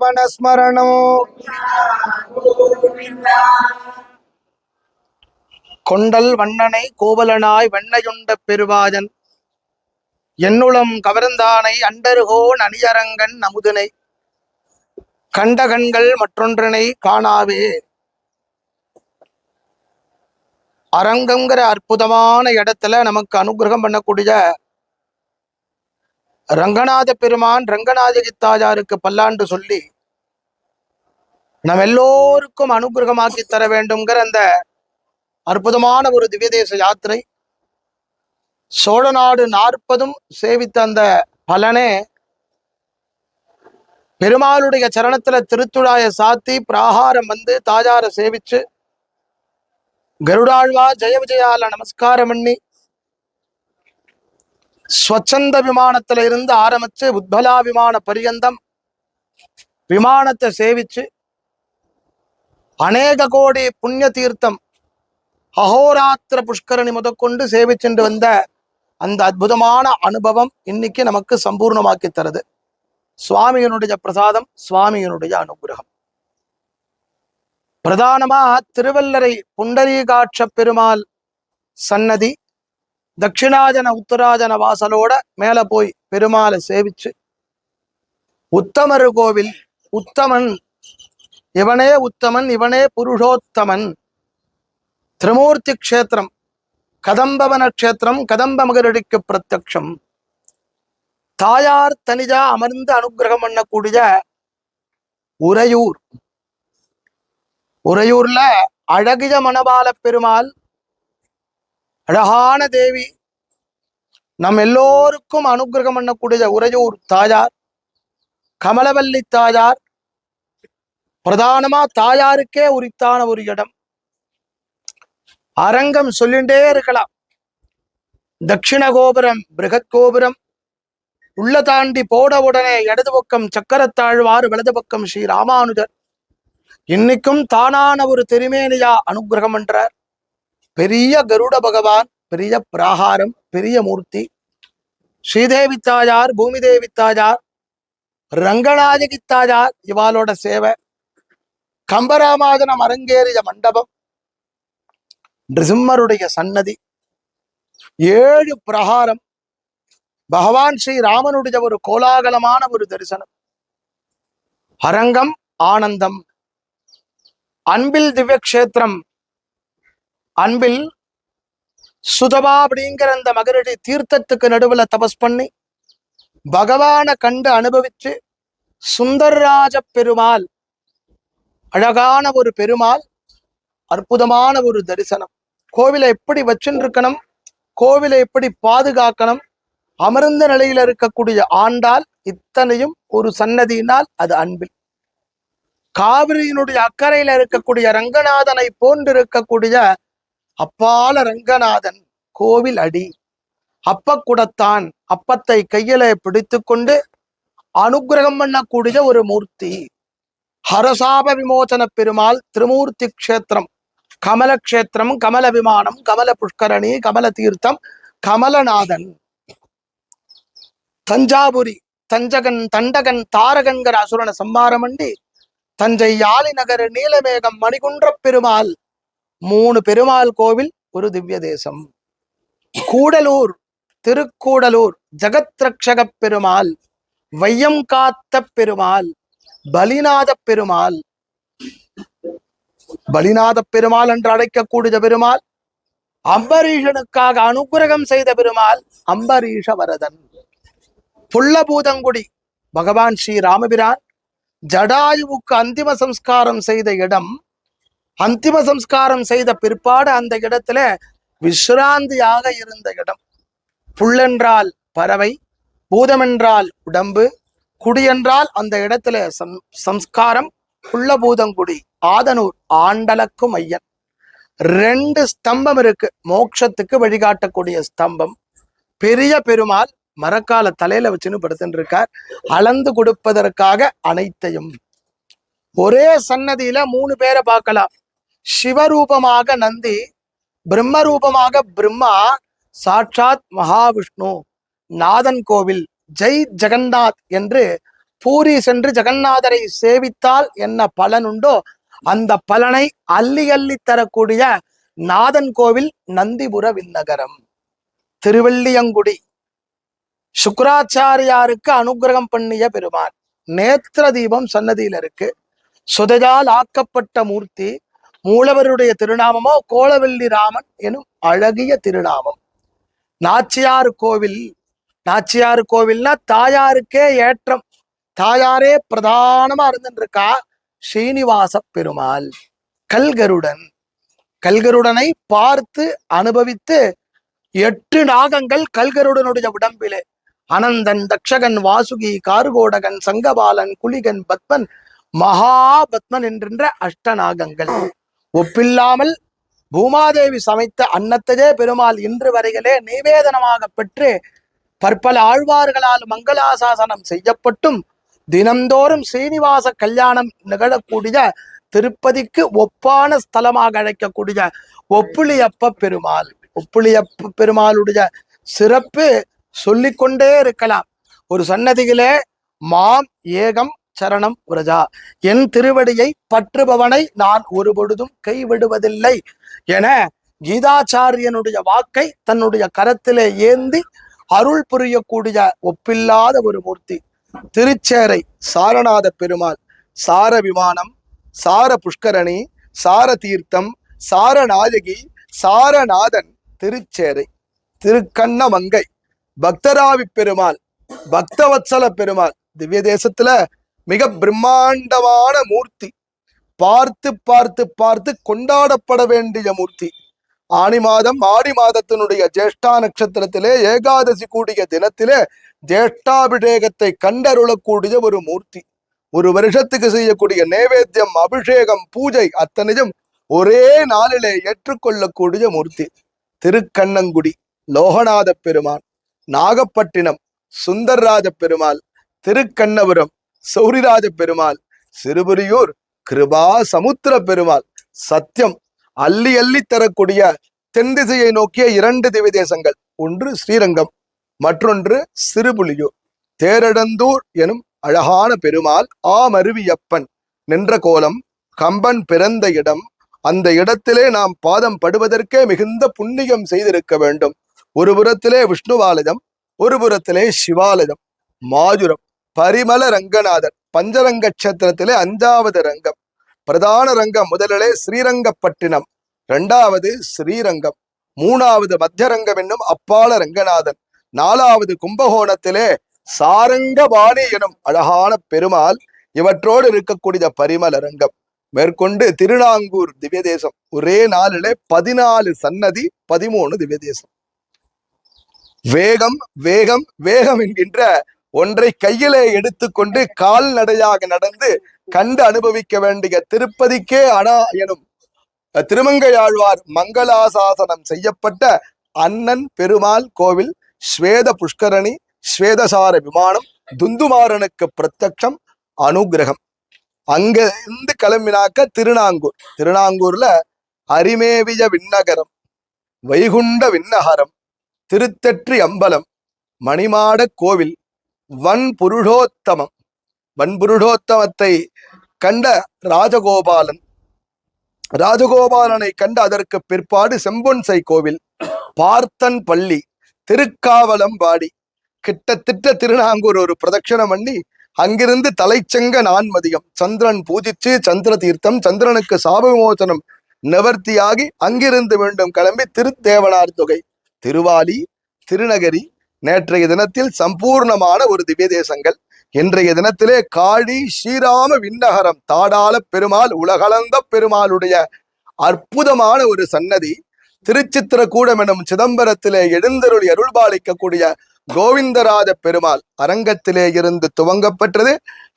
பணஸ்மரணம். கொண்டல் வண்ணனை கோவலனாய் வெண்ணையுண்ட பெருவாஜன் என்னுளம் கவர்ந்தானை அண்டருகோன் அணியரங்கன் அமுதனை கண்டகண்கள் மற்றொன்றனை காணாவே. அரங்கங்கிற அற்புதமான இடத்துல நமக்கு அனுகிரகம் பண்ணக்கூடிய ரங்கநாத பெருமான் ரங்கநாதகித்தாயாருக்கு பல்லாண்டு சொல்லி நம்ம எல்லோருக்கும் அனுகிரகமாக்கி தர வேண்டும்ங்கிற அந்த அற்புதமான ஒரு திவ்யதேச யாத்திரை. சோழ நாடு 40 சேவித்த அந்த பலனே பெருமாளுடைய சரணத்துல திருத்துழாய சாத்தி பிராகாரம் வந்து தாயார சேவிச்சு கருடாழ்வா ஜெய விஜயால நமஸ்காரம் பண்ணி ஸ்வச்சந்த விமானத்துல இருந்து ஆரம்பிச்சு உத்பலா விமான பரியந்தம் விமானத்தை சேவிச்சு அநேக கோடி புண்ணிய தீர்த்தம் அஹோராத்திர புஷ்கரணி முதற்கொண்டு சேவிச்சுட்டு வந்த அந்த அற்புதமான அனுபவம் இன்னைக்கு நமக்கு சம்பூர்ணமாக்கி தருது. சுவாமியினுடைய பிரசாதம், சுவாமியினுடைய அனுகிரகம். பிரதானமா திருவல்லரை புண்டரீகாட்ச பெருமாள் சன்னதி தட்சிணாஜன உத்தராஜன வாசலோட மேல போய் பெருமாளை சேவிச்சு உத்தமரு கோவில், உத்தமன் இவனே உத்தமன், இவனே புருஷோத்தமன். திரிமூர்த்தி கஷேத்திரம், கதம்பவன கஷேத்திரம், கதம்ப மகரடிக்கு பிரத்யக்ஷம். தாயார் தனிஜா அமர்ந்து அனுகிரகம் பண்ணக்கூடிய உறையூர். உறையூர்ல அழகிய மணவாள பெருமாள், அழகான தேவி, நம் எல்லோருக்கும் அனுகிரகம் பண்ணக்கூடிய உறையூர் தாயார் கமலவல்லி தாயார். பிரதானமா தாயாருக்கே உரித்தான ஒரு இடம். அரங்கம் சொல்லிண்டே இருக்கலாம். தட்சிண கோபுரம், பிருகத் கோபுரம், உள்ள தாண்டி போட உடனே இடது பக்கம் சக்கரத்தாழ்வார், வலது பக்கம் ஸ்ரீ ராமானுஜர். இன்னைக்கும் தானான ஒரு திருமேனியா அனுகிரகம் பண்றார். பெரிய கருட பகவான், பெரிய பிராகாரம், பெரிய மூர்த்தி. ஸ்ரீதேவி தாயார், பூமிதேவி தாயார், ரங்கநாயகி தாயார் இவாளோட சேவை. கம்பராமாஜனம் அரங்கேறிய மண்டபம், நிருசிம்மருடைய சன்னதி, 7 பிரகாரம், பகவான் ஸ்ரீ ராமனுடைய ஒரு கோலாகலமான ஒரு தரிசனம். அரங்கம் ஆனந்தம். அன்பில் திவ்ய கஷேத்திரம். அன்பில் சுதபா அப்படிங்கிற அந்த மகரடி தீர்த்தத்துக்கு நடுவுல தபஸ் பண்ணி பகவானை கண்டு அனுபவிச்சு சுந்தரராஜ பெருமாள், அழகான ஒரு பெருமாள், அற்புதமான ஒரு தரிசனம். கோவிலை எப்படி வச்சுருக்கணும், கோவிலை எப்படி பாதுகாக்கணும், அமர்ந்த நிலையில இருக்கக்கூடிய ஆண்டாள், இத்தனையும் ஒரு சன்னதியினால் அது அன்பில். காவிரியினுடைய அக்கறையில இருக்கக்கூடிய ரங்கநாதனை போன்றிருக்கக்கூடிய அப்பால ரங்கநாதன் கோவில் அடி. அப்பக்குடத்தான், அப்பத்தை கையில பிடித்து கொண்டு அனுகிரகம் பண்ணக்கூடிய ஒரு மூர்த்தி. ஹரசாப விமோசன பெருமாள், திரிமூர்த்தி கஷேத்திரம், கமல கஷேத்திரம், கமல விமானம், கமல புஷ்கரணி, கமல தீர்த்தம், கமலநாதன். தஞ்சாபுரி தஞ்சகன், தண்டகன், தாரகன்கிற அசுரனை சம்பாரம் பண்ணி தஞ்சை யாழி நகர், நீலமேகம், மணிகுன்ற பெருமாள், 3 பெருமாள் கோவில், ஒரு திவ்ய தேசம். கூடலூர், திருக்கூடலூர் ஜகத் ரக்ஷக பெருமாள், வையம் காத்த பெருமாள், பலிநாத பெருமாள். பலிநாத பெருமாள் என்று அழைக்கக்கூடிய பெருமாள், அம்பரீஷனுக்காக அனுகிரகம் செய்த பெருமாள், அம்பரீஷ வரதன். புல்லபூதங்குடி பகவான் ஸ்ரீ ராமபிரான் ஜடாயுவுக்கு அந்திம சம்ஸ்காரம் செய்த இடம். அந்திம சம்ஸ்காரம் செய்த பிற்பாடு அந்த இடத்துல விஸ்ராந்தியாக இருந்த இடம். புல்லென்றால் பறவை, பூதமென்றால் உடம்பு, குடி என்றால் அந்த இடத்துல சம்ஸ்காரம். புல்லபூதங்குடி, ஆதனூர், ஆண்டலக்கும் ஐயன். 2 ஸ்தம்பம் இருக்கு, மோட்சத்துக்கு வழிகாட்டக்கூடிய ஸ்தம்பம். பெரிய பெருமாள் மரக்கால தலையில வச்சுன்னு படுத்துட்டு இருக்கார், அளந்து கொடுப்பதற்காக அனைத்தையும். ஒரே சன்னதியில 3 பேரை பார்க்கலாம். சிவரூபமாக நந்தி, பிரம்ம ரூபமாக பிரம்மா, சாட்சாத் மகாவிஷ்ணு. நாதன் கோவில், ஜெய் ஜெகநாத் என்று பூரி சென்று ஜெகநாதரை சேவித்தால் என்ன பலன் உண்டோ அந்த பலனை அள்ளி அள்ளி தரக்கூடிய நாதன் கோவில் நந்திபுர விண்ணகரம். திருவெள்ளியங்குடி சுக்கராச்சாரியாருக்கு அனுகிரகம் பண்ணிய பெருமான். நேத்திர தீபம் சன்னதியில இருக்கு. சுதையால் ஆக்கப்பட்ட மூர்த்தி. மூலவருடைய திருநாமமோ கோலவெள்ளி ராமன் எனும் அழகிய திருநாமம். நாச்சியார் கோவில். நாச்சியார் கோவில்னா தாயாருக்கே ஏற்றம். தாயாரே பிரதானமா இருந்துருக்கா. ஸ்ரீனிவாச பெருமாள். கல்கருடன். கல்கருடனை பார்த்து அனுபவித்து 8 நாகங்கள் கல்கருடனுடைய உடம்பிலே. அனந்தன், தக்ஷகன், வாசுகி, கார்கோடகன், சங்கபாலன், குலிகன், பத்மன், மகாபத்மன் என்கின்ற அஷ்டநாகங்கள். ஒப்பில்லாமல் பூமாதேவி சமைத்த அன்னத்தையே பெருமாள் இன்று வரையிலே நிவேதனமாக பெற்று பற்பல ஆழ்வார்களால் மங்களாசாசனம் செய்யப்பட்டும் தினந்தோறும் ஸ்ரீனிவாச கல்யாணம் நிகழக்கூடிய திருப்பதிக்கு ஒப்பான ஸ்தலமாக அழைக்கக்கூடிய ஒப்புளியப்ப பெருமாள். ஒப்புளியப்ப பெருமாளுடைய சிறப்பு சொல்லிக்கொண்டே இருக்கலாம். ஒரு சன்னதியிலே மாம் ஏகம் சரணம் விரஜா, என் திருவடியை பற்றுபவனை நான் ஒரு பொழுதும் கைவிடுவதில்லை என கீதாச்சாரியனுடைய வாக்கை தன்னுடைய கரத்திலே ஏந்தி அருள் புரியக்கூடிய ஒப்பில்லாத ஒரு மூர்த்தி. திருச்சேரை சாரநாத பெருமாள். சார விமானம், சார புஷ்கரணி, சார தீர்த்தம், சாரநாயகி, சாரநாதன் திருச்சேரை. திருக்கண்ணமங்கை பக்தராவி பெருமாள், பக்தவத்சல பெருமாள். திவ்ய தேசத்துல மிக பிரம்மாண்டமான மூர்த்தி. பார்த்து பார்த்து பார்த்து கொண்டாடப்பட வேண்டிய மூர்த்தி. ஆனி மாதம் ஆடி மாதத்தினுடைய ஜேஷ்டா நட்சத்திரத்திலே ஏகாதசி கூடிய தினத்திலே ஜேஷ்டாபிஷேகத்தை கண்டருளக்கூடிய ஒரு மூர்த்தி. ஒரு வருஷத்துக்கு செய்யக்கூடிய நைவேத்தியம், அபிஷேகம், பூஜை அத்தனையும் ஒரே நாளிலே ஏற்றுக்கொள்ளக்கூடிய மூர்த்தி. திருக்கண்ணங்குடி லோகநாத பெருமான். நாகப்பட்டினம் சுந்தர்ராஜ பெருமாள். திருக்கண்ணபுரம் சௌரிராஜ பெருமாள். சிறுபுரியூர் கிருபா சமுத்திர பெருமாள். சத்தியம் அள்ளி அள்ளி தரக்கூடிய தென் திசையை நோக்கிய 2 திவ்ய தேசங்கள். ஒன்று ஸ்ரீரங்கம், மற்றொன்று சிறுபுலியூர். தேரடந்தூர் எனும் அழகான பெருமாள். ஆமருவியப்பன் நின்ற கோலம், கம்பன் பிறந்த இடம். அந்த இடத்திலே நாம் பாதம் படுவதற்கே மிகுந்த புண்ணியம் செய்திருக்க வேண்டும். ஒரு புறத்திலே விஷ்ணுவாலயம், ஒரு புறத்திலே சிவாலயம். மாஜுரம் பரிமல ரங்கநாதர். பஞ்சரங்க கஷேத்திரத்திலே 5வது ரங்கம். பிரதான ரங்கம் முதலிலே ஸ்ரீரங்கப்பட்டினம், 2வது ஸ்ரீரங்கம், 3வது மத்தியரங்கம் என்னும் அப்பால ரங்கநாதன், 4வது கும்பகோணத்திலே சாரங்கபாணி எனும் அழகான பெருமாள். இவற்றோடு இருக்கக்கூடிய பரிமல ரங்கம். மேற்கொண்டு திருநாங்கூர் திவ்ய தேசம். ஒரே நாளிலே 14 சன்னதி, 13 திவ்ய தேசம். வேகம் வேகம் வேகம் என்கின்ற ஒன்றை கையிலே எடுத்துக்கொண்டு கால்நடையாக நடந்து கண்டு அனுபவிக்க வேண்டிய திருப்பதிக்கே அணா எனும் திருமங்கையாழ்வார் மங்களாசாசனம் செய்யப்பட்ட அண்ணன் பெருமாள் கோவில். ஸ்வேத புஷ்கரணி, ஸ்வேதசார விமானம், துந்துமாறனுக்கு பிரத்யக்ஷம், அனுகிரகம். அங்க இருந்து கிளம்பினாக்க திருநாங்கூர். திருநாங்கூர்ல அரிமேவிய விண்ணகரம், வைகுண்ட விண்ணகரம், திருத்தெற்றி அம்பலம், மணிமாட கோவில், வன்புருஷோத்தமம். வன்புருஷோத்தமத்தை கண்ட ராஜகோபாலன். ராஜகோபாலனை கண்ட அதற்கு பிற்பாடு செம்பொன்சை கோவில், பார்த்தன் பள்ளி, திருக்காவலம்பாடி. கிட்டத்தட்ட திருநாங்கூர் ஒரு பிரதட்சணம் பண்ணி அங்கிருந்து தலைச்செங்க நான்மதியம் சந்திரன் பூஜிச்சு சந்திர தீர்த்தம், சந்திரனுக்கு சாப விமோசனம் நிவர்த்தியாகி அங்கிருந்து மீண்டும் கிளம்பி திருத்தேவனார் தொகை, திருவாலி, திருநகரி. நேற்றைய தினத்தில் சம்பூர்ணமான ஒரு திவ்ய தேசங்கள். இன்றைய தினத்திலே காழி ஸ்ரீராம விண்ணகரம் தாடாள பெருமாள், உலகளந்த பெருமாளுடைய அற்புதமான ஒரு சன்னதி. திருச்சித்திரக்கூடம் எனும் சிதம்பரத்திலே எழுந்தருளி அருள்பாலிக்கக்கூடிய கோவிந்தராஜ பெருமாள். அரங்கத்திலே இருந்து துவங்கப்பட்டது,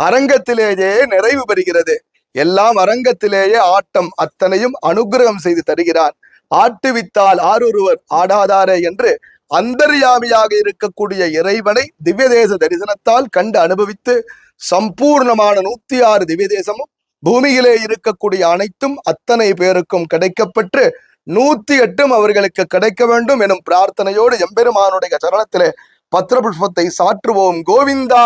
அரங்கத்திலேயே நிறைவு பெறுகிறது. எல்லாம் அரங்கத்திலேயே ஆட்டம் அத்தனையும் அனுகிரகம் செய்து தருகிறான். ஆட்டுவித்தால் ஆரொருவர் ஆடாதாரே என்று அந்தர்யாமியாக இருக்கக்கூடிய இறைவனை திவ்ய தேச தரிசனத்தால் கண்டு அனுபவித்து சம்பூர்ணமான 106 திவ்ய தேசமும் பூமியிலே இருக்கக்கூடிய அனைத்தும் அத்தனை பேருக்கும் கிடைக்கப்பெற்று 108 அவர்களுக்கு கிடைக்க வேண்டும் எனும் பிரார்த்தனையோடு எம்பெருமானுடைய சரணத்திலே பத்திர புஷ்பத்தை சாற்றுவோம். கோவிந்தா.